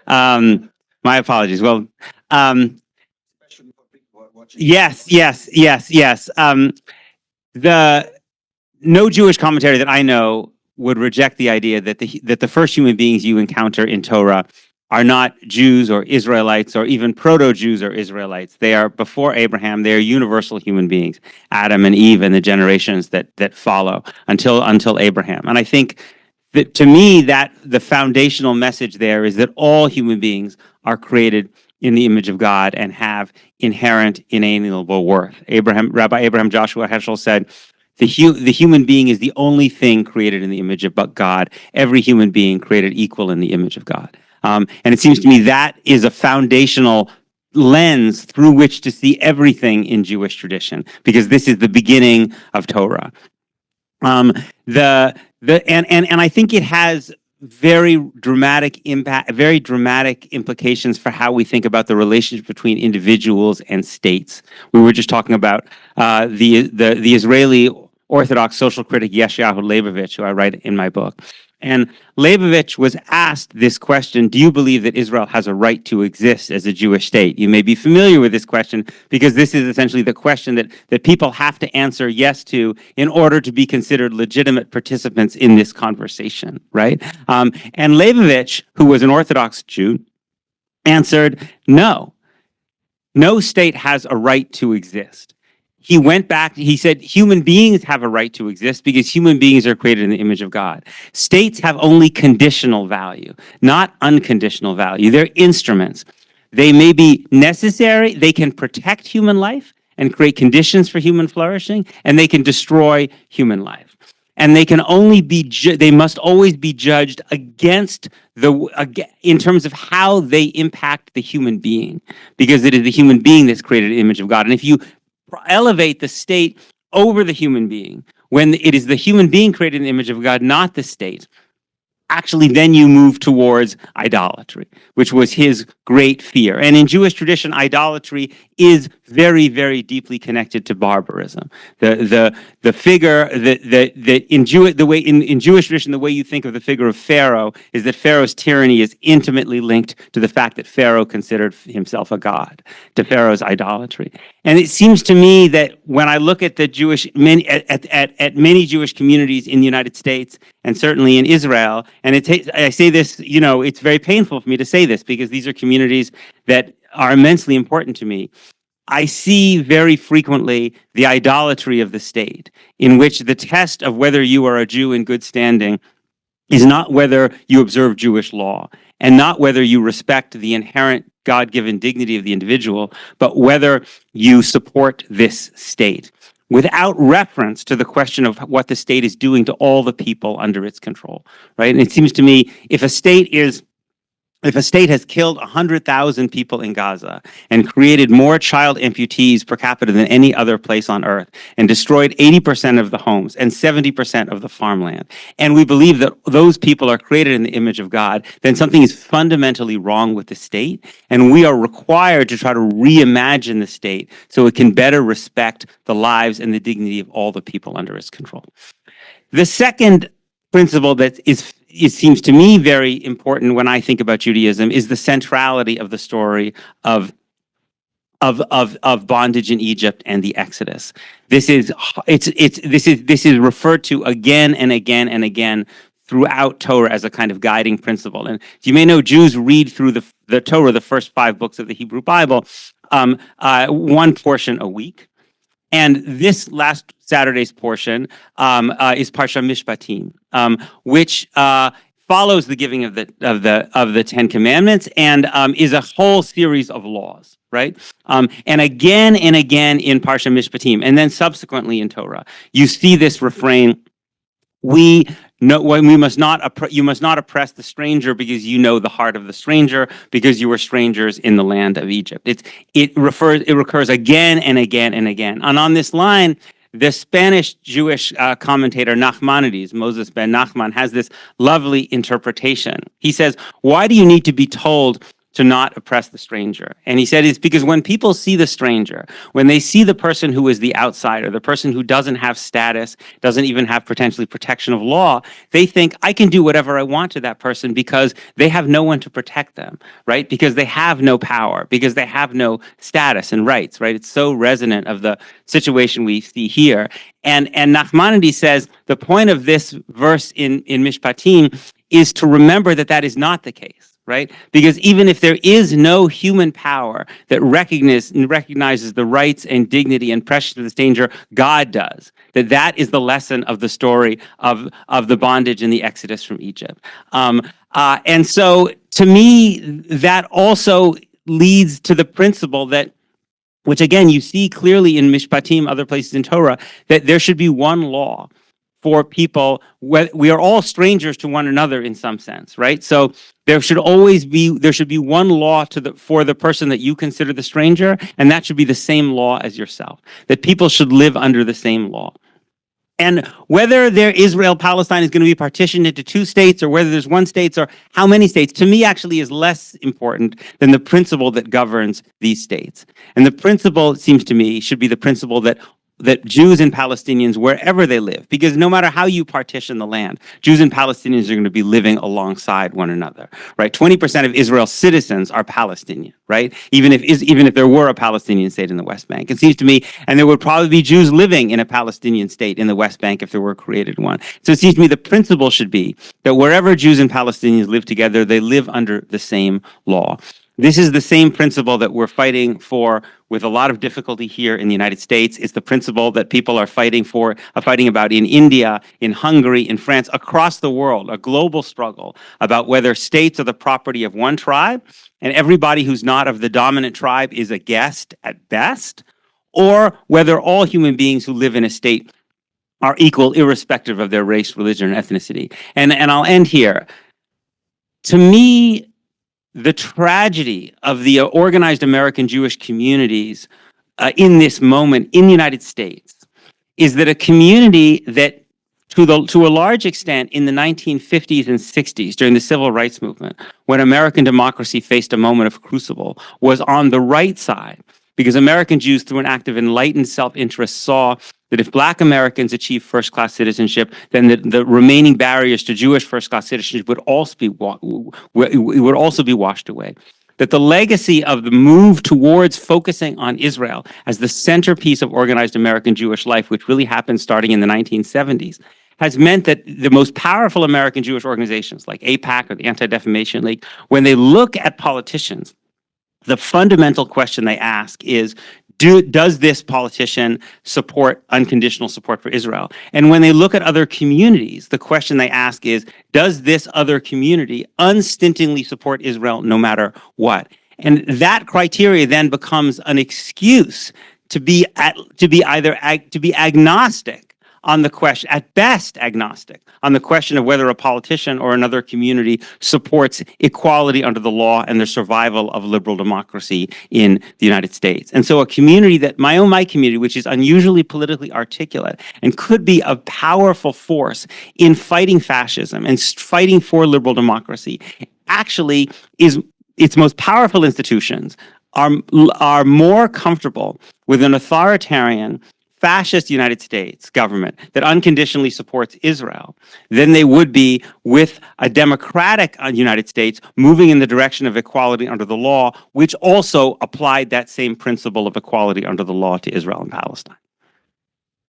My apologies. Well, yes. The No Jewish commentary that I know would reject the idea that the first human beings you encounter in Torah are not Jews or Israelites or even proto-Jews or Israelites. They are before Abraham. They are universal human beings, Adam and Eve and the generations that follow until Abraham. And I think that, to me, that the foundational message there is that all human beings are created in the image of God and have inherent, inalienable worth. Rabbi Abraham Joshua Heschel said, the human being is the only thing created in the image of God. Every human being created equal in the image of God. And it seems to me that is a foundational lens through which to see everything in Jewish tradition, because this is the beginning of Torah. And I think it has very dramatic implications for how we think about the relationship between individuals and states. We were just talking about the Israeli Orthodox social critic Yeshayahu Leibovich, who I write in my book. And Leibovich was asked this question: do you believe that Israel has a right to exist as a Jewish state? You may be familiar with this question because this is essentially the question that people have to answer yes to in order to be considered legitimate participants in this conversation, right? And Leibovich, who was an Orthodox Jew, answered, no state has a right to exist. He went back, he said, human beings have a right to exist because human beings are created in the image of God. States have only conditional value, not unconditional value. They're instruments. They may be necessary, they can protect human life and create conditions for human flourishing, and they can destroy human life. And they can only they must always be judged against in terms of how they impact the human being, because it is the human being that's created in the image of God. And if you elevate the state over the human being, when it is the human being created in the image of God, not the state, actually then you move towards idolatry, which was his great fear. And in Jewish tradition, idolatry is very, very deeply connected to barbarism. The figure that in Jewish tradition, the way you think of the figure of Pharaoh is that Pharaoh's tyranny is intimately linked to the fact that Pharaoh considered himself a god, to Pharaoh's idolatry. And it seems to me that when I look at the many Jewish communities in the United States and certainly in Israel, and I say this, it's very painful for me to say this because these are communities that are immensely important to me. I see very frequently the idolatry of the state, in which the test of whether you are a Jew in good standing is not whether you observe Jewish law and not whether you respect the inherent God-given dignity of the individual, but whether you support this state, without reference to the question of what the state is doing to all the people under its control, right? And it seems to me, if a state has killed 100,000 people in Gaza and created more child amputees per capita than any other place on earth and destroyed 80% of the homes and 70% of the farmland, and we believe that those people are created in the image of God, then something is fundamentally wrong with the state, and we are required to try to reimagine the state so it can better respect the lives and the dignity of all the people under its control. The second principle that it seems to me very important when I think about Judaism is the centrality of the story of bondage in Egypt and the Exodus. This is referred to again and again and again throughout Torah as a kind of guiding principle. And you may know, Jews read through the Torah, the first 5 books of the Hebrew Bible, one portion a week. And this last Saturday's portion is Parsha Mishpatim, which follows the giving of the 10 Commandments and is a whole series of laws, right? And again in Parsha Mishpatim, and then subsequently in Torah, you see this refrain: you must not oppress the stranger because you know the heart of the stranger, because you were strangers in the land of Egypt. It recurs again and again and again. And on this line, the Spanish Jewish commentator Nachmanides, Moses ben Nachman, has this lovely interpretation. He says, why do you need to be told to not oppress the stranger. And he said it's because when people see the stranger, when they see the person who is the outsider, the person who doesn't have status, doesn't even have potentially protection of law, they think I can do whatever I want to that person because they have no one to protect them, right? Because they have no power, because they have no status and rights, right? It's so resonant of the situation we see here. And Nachmanides says the point of this verse in Mishpatim is to remember that that is not the case, right? Because even if there is no human power that recognizes the rights and dignity and pressure of the stranger, God does. That is the lesson of the story of the bondage and the exodus from Egypt. And so to me, that also leads to the principle that, which again, you see clearly in Mishpatim, other places in Torah, that there should be one law for people. We are all strangers to one another in some sense, right? So there should be one law for the person that you consider the stranger, and that should be the same law as yourself, that people should live under the same law. And whether Israel-Palestine is going to be partitioned into two states or whether there's one state or how many states, to me actually is less important than the principle that governs these states. And the principle, it seems to me, should be the principle that Jews and Palestinians, wherever they live, because no matter how you partition the land, Jews and Palestinians are going to be living alongside one another, right? 20% of Israel's citizens are Palestinian, right? Even if there were a Palestinian state in the West Bank, it seems to me, and there would probably be Jews living in a Palestinian state in the West Bank if there were created one. So it seems to me the principle should be that wherever Jews and Palestinians live together, they live under the same law. This is the same principle that we're fighting for with a lot of difficulty here in the United States. It's the principle that people are fighting about in India, in Hungary, in France, across the world, a global struggle about whether states are the property of one tribe and everybody who's not of the dominant tribe is a guest at best, or whether all human beings who live in a state are equal irrespective of their race, religion, and ethnicity. And I'll end here. To me, the tragedy of the organized American Jewish communities in this moment in the United States is that a community that, to a large extent, in the 1950s and 60s, during the civil rights movement, when American democracy faced a moment of crucible, was on the right side. Because American Jews, through an act of enlightened self-interest, saw that if Black Americans achieved first-class citizenship, then the remaining barriers to Jewish first-class citizenship would also be washed away. That the legacy of the move towards focusing on Israel as the centerpiece of organized American Jewish life, which really happened starting in the 1970s, has meant that the most powerful American Jewish organizations, like AIPAC or the Anti-Defamation League, when they look at politicians, the fundamental question they ask is, does this politician support unconditional support for Israel? And when they look at other communities, the question they ask is, does this other community unstintingly support Israel no matter what? And that criteria then becomes an excuse to be agnostic on the question, at best agnostic, on the question of whether a politician or another community supports equality under the law and the survival of liberal democracy in the United States. And so a community that, my community, which is unusually politically articulate and could be a powerful force in fighting fascism and fighting for liberal democracy, actually its most powerful institutions are more comfortable with an authoritarian fascist United States government that unconditionally supports Israel than they would be with a democratic United States moving in the direction of equality under the law, which also applied that same principle of equality under the law to Israel and Palestine.